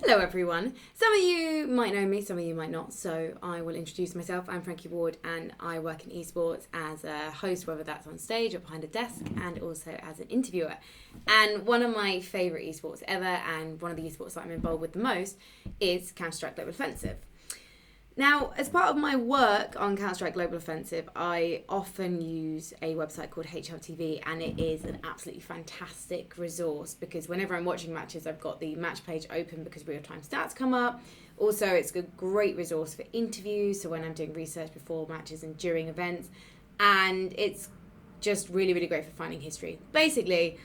Hello everyone. Some of you might know me, some of you might not, so I will introduce myself. I'm Frankie and I work in esports as a host, whether that's on stage or behind a desk, and also as an interviewer. And one of my favourite esports ever, and one of the esports that I'm involved with the most, is Counter-Strike Global Offensive. Now, as part of my work on Counter-Strike Global Offensive, I often use a website called HLTV, and it is an absolutely fantastic resource because whenever I'm watching matches, I've got the match page open because real-time stats come up. Also, it's a great resource for interviews, so when I'm doing research before matches and during events, and it's just really, really great for finding history. Basically,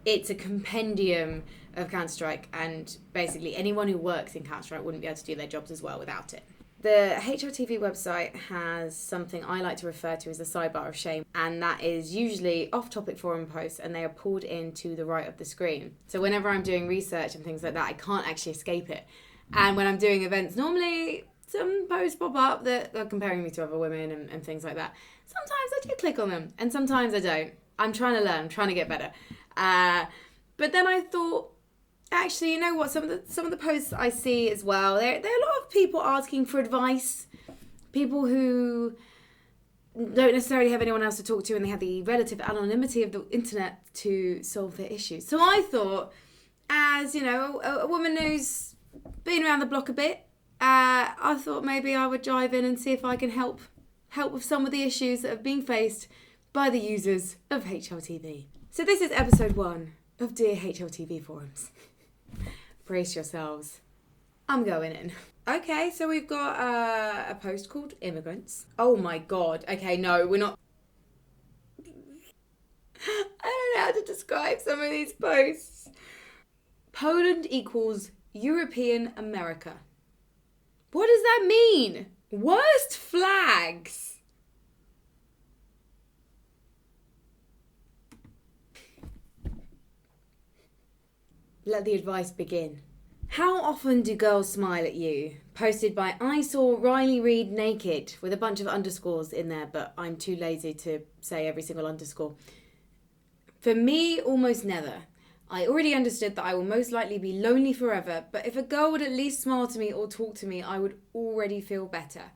it's a compendium of Counter-Strike, and basically anyone who works in Counter-Strike wouldn't be able to do their jobs as well without it. The HLTV website has something I like to refer to as the sidebar of shame, and that is usually off-topic forum posts, and they are pulled in to the right of the screen. So whenever I'm doing research and things like that, I can't actually escape it. And when I'm doing events, normally some posts pop up that are comparing me to other women and things like that. Sometimes I do click on them, and sometimes I don't. I'm trying to learn, I'm trying to get better. But then I thought, actually, you know what? Some of the posts I see as well, there are a lot of people asking for advice. People who don't necessarily have anyone else to talk to, and they have the relative anonymity of the internet to solve their issues. So I thought, as you know, a woman who's been around the block a bit, I thought maybe I would dive in and see if I can help with some of the issues that have been faced by the users of HLTV. So this is episode 1 of Dear HLTV Forums. Brace yourselves. I'm going in. Okay, so we've got a post called Immigrants. Oh my god. Okay, no, we're not... I don't know how to describe some of these posts. Poland equals European America. What does that mean? Worst flags. Let the advice begin. How often do girls smile at you? Posted by I saw Riley Reid naked with a bunch of underscores in there, but I'm too lazy to say every single underscore. For me, almost never. I already understood that I will most likely be lonely forever, but if a girl would at least smile to me or talk to me, I would already feel better.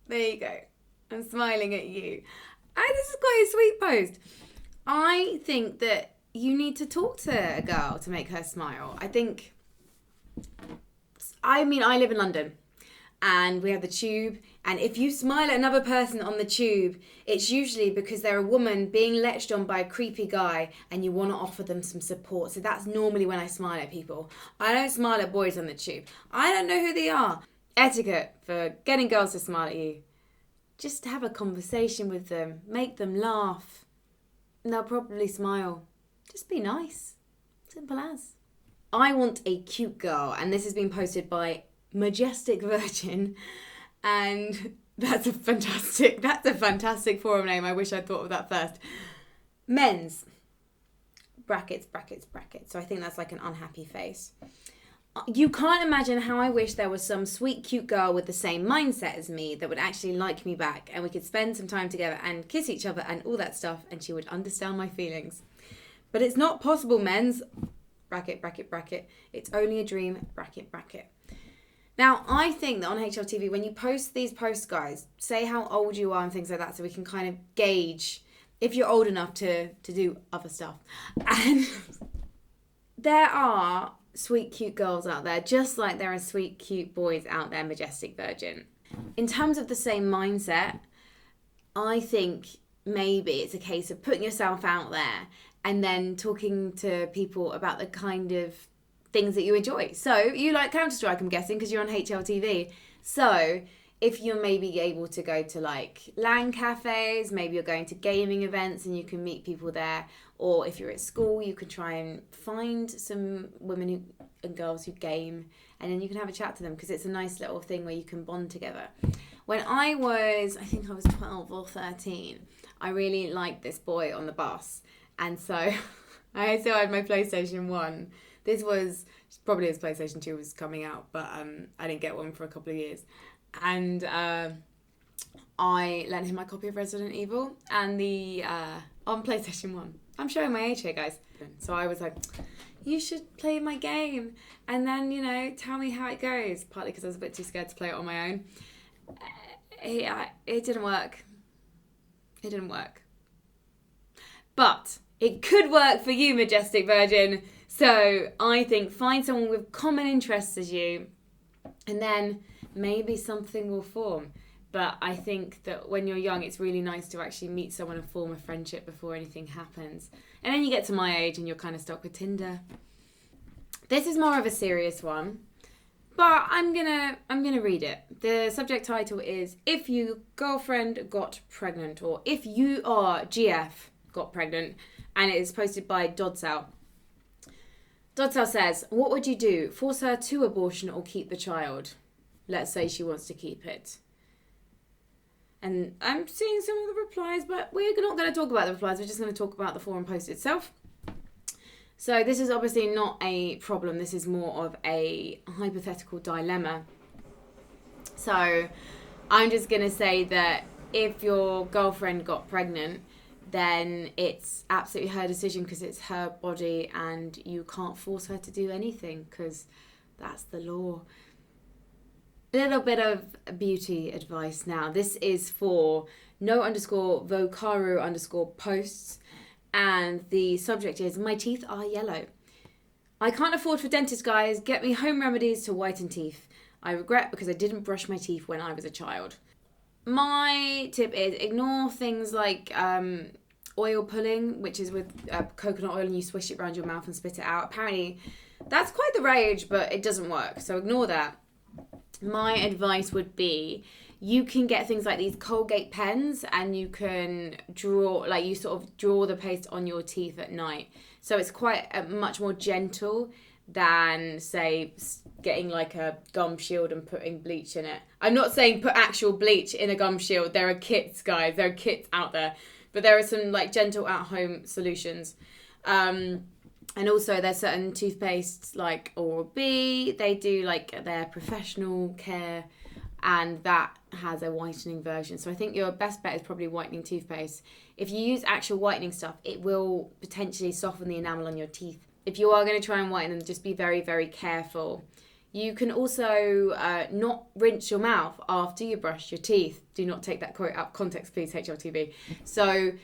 There you go. I'm smiling at you. This is quite a sweet post. I think that you need to talk to a girl to make her smile. I live in London and we have the tube, and if you smile at another person on the tube, it's usually because they're a woman being lectured on by a creepy guy and you want to offer them some support. So that's normally when I smile at people. I don't smile at boys on the tube. I don't know who they are. Etiquette for getting girls to smile at you. Just have a conversation with them, make them laugh, and they'll probably smile. Just be nice. Simple as. I want a cute girl, and this has been posted by Majestic Virgin, and that's a fantastic forum name. I wish I'd thought of that first. Men's. Brackets. So I think that's like an unhappy face. You can't imagine how I wish there was some sweet, cute girl with the same mindset as me that would actually like me back, and we could spend some time together and kiss each other and all that stuff, and she would understand my feelings. But it's not possible, men's. Bracket. It's only a dream. Bracket. Now, I think that on HLTV, when you post these posts, guys, say how old you are and things like that so we can kind of gauge if you're old enough to do other stuff. And there are sweet, cute girls out there, just like there are sweet, cute boys out there, Majestic Virgin. In terms of the same mindset, I think maybe it's a case of putting yourself out there and then talking to people about the kind of things that you enjoy. So you like Counter-Strike, I'm guessing, because you're on HLTV. So if you're maybe able to go to like LAN cafes, maybe you're going to gaming events and you can meet people there. Or if you're at school, you can try and find some women and girls who game, and then you can have a chat to them because it's a nice little thing where you can bond together. When I was 12 or 13, I really liked this boy on the bus. And so I had my PlayStation 1. This was probably as PlayStation 2 was coming out, but I didn't get one for a couple of years. And I lent him my copy of Resident Evil and on PlayStation 1. I'm showing my age here, guys. So I was like, you should play my game and then, you know, tell me how it goes. Partly because I was a bit too scared to play it on my own. It didn't work. It didn't work. But it could work for you, Majestic Virgin. So I think find someone with common interests as you, and then maybe something will form. But I think that when you're young, it's really nice to actually meet someone and form a friendship before anything happens. And then you get to my age and you're kind of stuck with Tinder. This is more of a serious one, but I'm gonna read it. The subject title is "If Your Girlfriend Got Pregnant," or "If You Are GF Got Pregnant," and it is posted by Dodsal. Dodsal says, "What would you do? Force her to abortion or keep the child? Let's say she wants to keep it." And I'm seeing some of the replies, but we're not going to talk about the replies. We're just going to talk about the forum post itself. So this is obviously not a problem. This is more of a hypothetical dilemma. So I'm just going to say that if your girlfriend got pregnant, then it's absolutely her decision because it's her body and you can't force her to do anything because that's the law. A little bit of beauty advice now. This is for no_vokaru_posts, and the subject is "My teeth are yellow. I can't afford for dentist, guys. Get me home remedies to whiten teeth. I regret because I didn't brush my teeth when I was a child." My tip is ignore things like oil pulling, which is with coconut oil and you swish it around your mouth and spit it out. Apparently that's quite the rage, but it doesn't work, so ignore that. My advice would be you can get things like these Colgate pens and you can draw the paste on your teeth at night. So it's quite much more gentle than, say, getting like a gum shield and putting bleach in it. I'm not saying put actual bleach in a gum shield. There are kits, guys. There are kits out there. But there are some like gentle at-home solutions. And also there's certain toothpastes like Oral-B, they do like their professional care, and that has a whitening version. So I think your best bet is probably whitening toothpaste. If you use actual whitening stuff, it will potentially soften the enamel on your teeth. If you are going to try and whiten them, just be very, very careful. You can also not rinse your mouth after you brush your teeth. Do not take that quote out of context, please, HLTV. So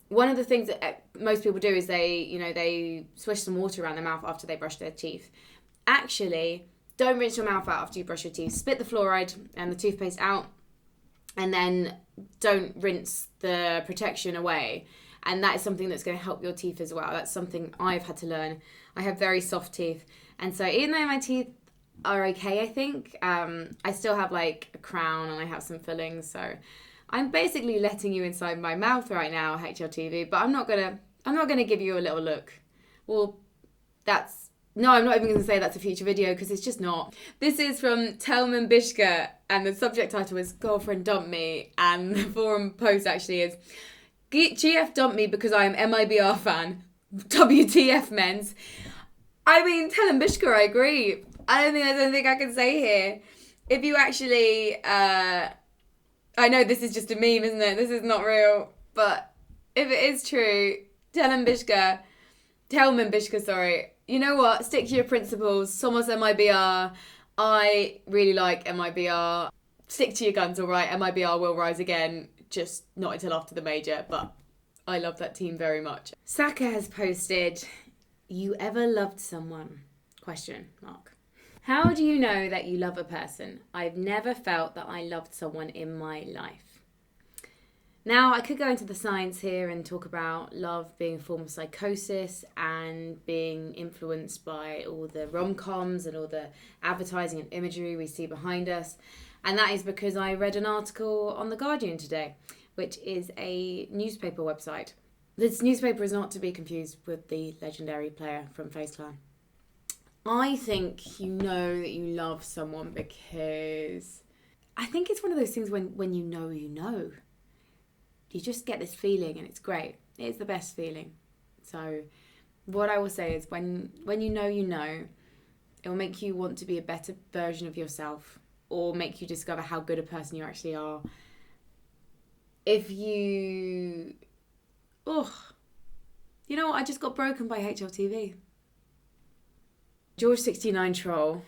one of the things that most people do is they swish some water around their mouth after they brush their teeth. Actually, don't rinse your mouth out after you brush your teeth. Spit the fluoride and the toothpaste out, and then don't rinse the protection away. And that is something that's going to help your teeth as well. That's something I've had to learn. I have very soft teeth. And so even though my teeth are okay, I think, I still have like a crown and I have some fillings. So I'm basically letting you inside my mouth right now, HLTV, but I'm not gonna give you a little look. Well, I'm not even going to say that's a future video because it's just not. This is from Telman Bishka and the subject title is "Girlfriend Dumped Me," and the forum post actually is "GF dumped me because I am MIBR fan. WTF men's." I mean, Telman Bishka, I agree. I don't think there's anything I can say here. If you actually, I know this is just a meme, isn't it? This is not real. But if it is true, Telman Bishka, sorry. You know what? Stick to your principles. Somos MIBR. I really like MIBR. Stick to your guns, all right? MIBR will rise again, just not until after the major. But I love that team very much. Saka has posted, "You ever loved someone? ? How do you know that you love a person? I've never felt that I loved someone in my life." Now, I could go into the science here and talk about love being a form of psychosis and being influenced by all the rom-coms and all the advertising and imagery we see behind us. And that is because I read an article on The Guardian today, which is a newspaper website. This newspaper is not to be confused with the legendary player from FaZe Clan. I think you know that you love someone because I think it's one of those things when you know you know. You just get this feeling and it's great. It's the best feeling. So what I will say is when you know, it will make you want to be a better version of yourself or make you discover how good a person you actually are. If you... you know what? I just got broken by HLTV. George69 Troll,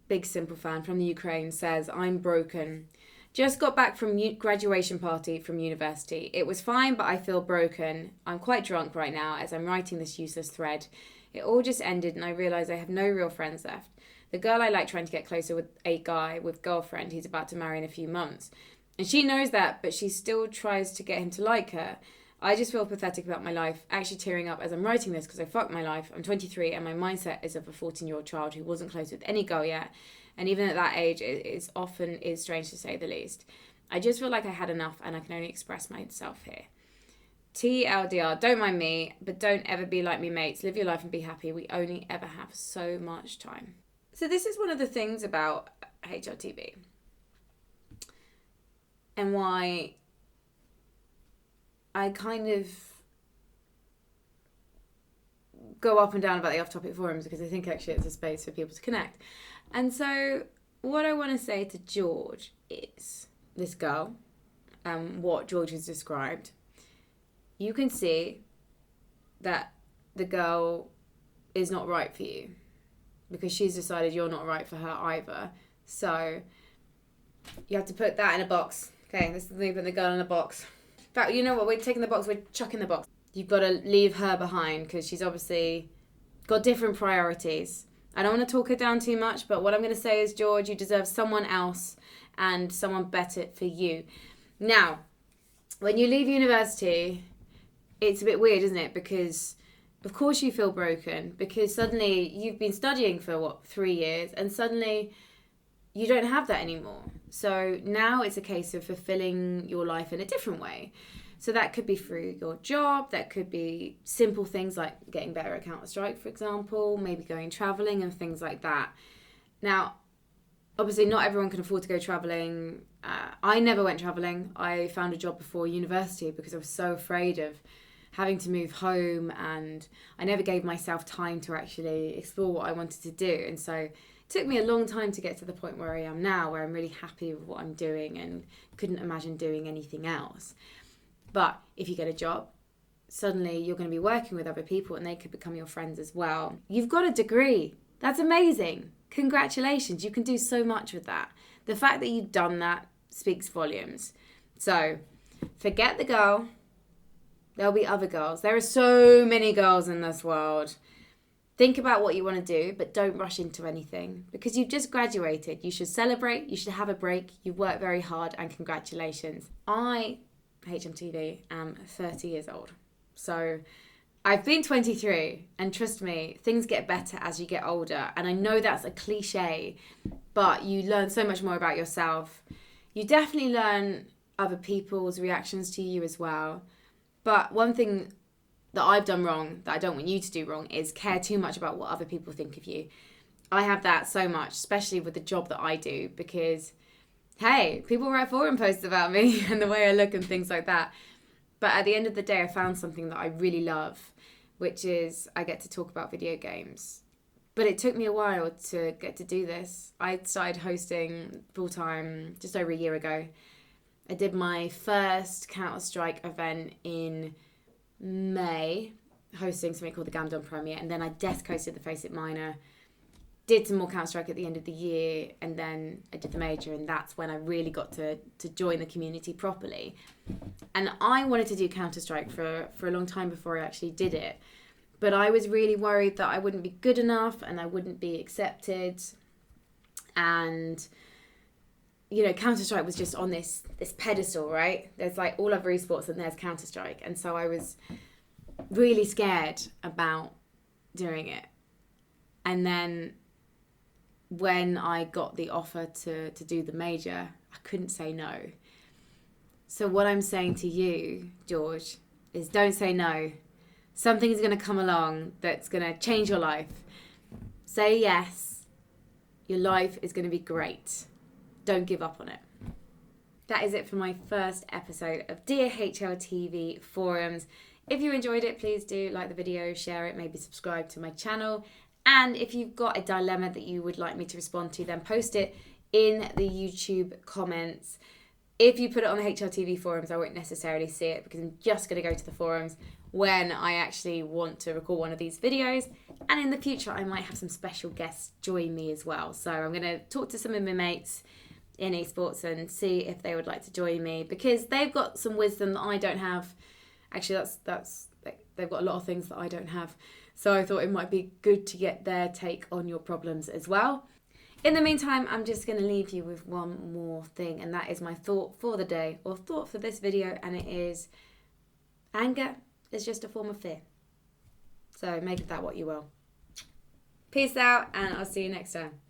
big simple fan from the Ukraine, says, I'm broken. Just got back from graduation party from university. It was fine, but I feel broken. I'm quite drunk right now as I'm writing this useless thread. It all just ended and I realise I have no real friends left. The girl I like trying to get closer with a guy with girlfriend he's about to marry in a few months. And she knows that, but she still tries to get him to like her. I just feel pathetic about my life, actually tearing up as I'm writing this because I fucked my life. I'm 23 and my mindset is of a 14-year-old child who wasn't close with any girl yet. And even at that age, it is strange to say the least. I just feel like I had enough and I can only express myself here. TLDR, don't mind me, but don't ever be like me, mates. Live your life and be happy. We only ever have so much time. So this is one of the things about HLTV and why I kind of go up and down about the off-topic forums, because I think actually it's a space for people to connect. And so what I want to say to George is this girl, what George has described. You can see that the girl is not right for you because she's decided you're not right for her either. So you have to put that in a box. Okay, this is leaving the girl in a box. In fact, you know what? We're taking the box, we're chucking the box. You've got to leave her behind because she's obviously got different priorities. I don't want to talk her down too much, but what I'm going to say is, George, you deserve someone else and someone better for you. Now, when you leave university, it's a bit weird, isn't it? Because, of course, you feel broken because suddenly you've been studying for, 3 years and suddenly you don't have that anymore. So now it's a case of fulfilling your life in a different way. So that could be through your job, that could be simple things like getting better at Counter-Strike, for example, maybe going travelling and things like that. Now, obviously not everyone can afford to go travelling. I never went travelling. I found a job before university because I was so afraid of having to move home, and I never gave myself time to actually explore what I wanted to do. And so it took me a long time to get to the point where I am now, where I'm really happy with what I'm doing and couldn't imagine doing anything else. But if you get a job, suddenly you're going to be working with other people and they could become your friends as well. You've got a degree. That's amazing. Congratulations. You can do so much with that. The fact that you've done that speaks volumes. So forget the girl. There'll be other girls. There are so many girls in this world. Think about what you want to do, but don't rush into anything because you've just graduated. You should celebrate. You should have a break. You've worked very hard and congratulations. HMTV, am 30 years old. So I've been 23 and trust me, things get better as you get older. And I know that's a cliche, but you learn so much more about yourself. You definitely learn other people's reactions to you as well. But one thing that I've done wrong, that I don't want you to do wrong, is care too much about what other people think of you. I have that so much, especially with the job that I do, because hey, people write forum posts about me and the way I look and things like that. But at the end of the day, I found something that I really love, which is I get to talk about video games. But it took me a while to get to do this. I started hosting full-time just over a year ago. I did my first Counter-Strike event in May, hosting something called the Gamdon Premiere, and then I desk hosted the Face It Minor. Did some more Counter-Strike at the end of the year, and then I did the major, and that's when I really got to join the community properly. And I wanted to do Counter-Strike for a long time before I actually did it. But I was really worried that I wouldn't be good enough and I wouldn't be accepted. And, you know, Counter-Strike was just on this pedestal, right? There's like all other esports and there's Counter-Strike. And so I was really scared about doing it. And then when I got the offer to do the major, I couldn't say no. So what I'm saying to you, George, is don't say no. Something's going to come along that's going to change your life. Say yes. Your life is going to be great. Don't give up on it. That is it for my first episode of Dear HLTV Forums. If you enjoyed it, please do like the video, share it, maybe subscribe to my channel. And if you've got a dilemma that you would like me to respond to, then post it in the YouTube comments. If you put it on the HLTV forums, I won't necessarily see it because I'm just going to go to the forums. when I actually want to record one of these videos. And in the future, I might have some special guests join me as well. So I'm going to talk to some of my mates in esports and see if they would like to join me, because they've got some wisdom that I don't have. Actually, that's they've got a lot of things that I don't have. So I thought it might be good to get their take on your problems as well. In the meantime, I'm just going to leave you with one more thing, and that is my thought for the day, or thought for this video, and it is anger is just a form of fear. So make of that what you will. Peace out, and I'll see you next time.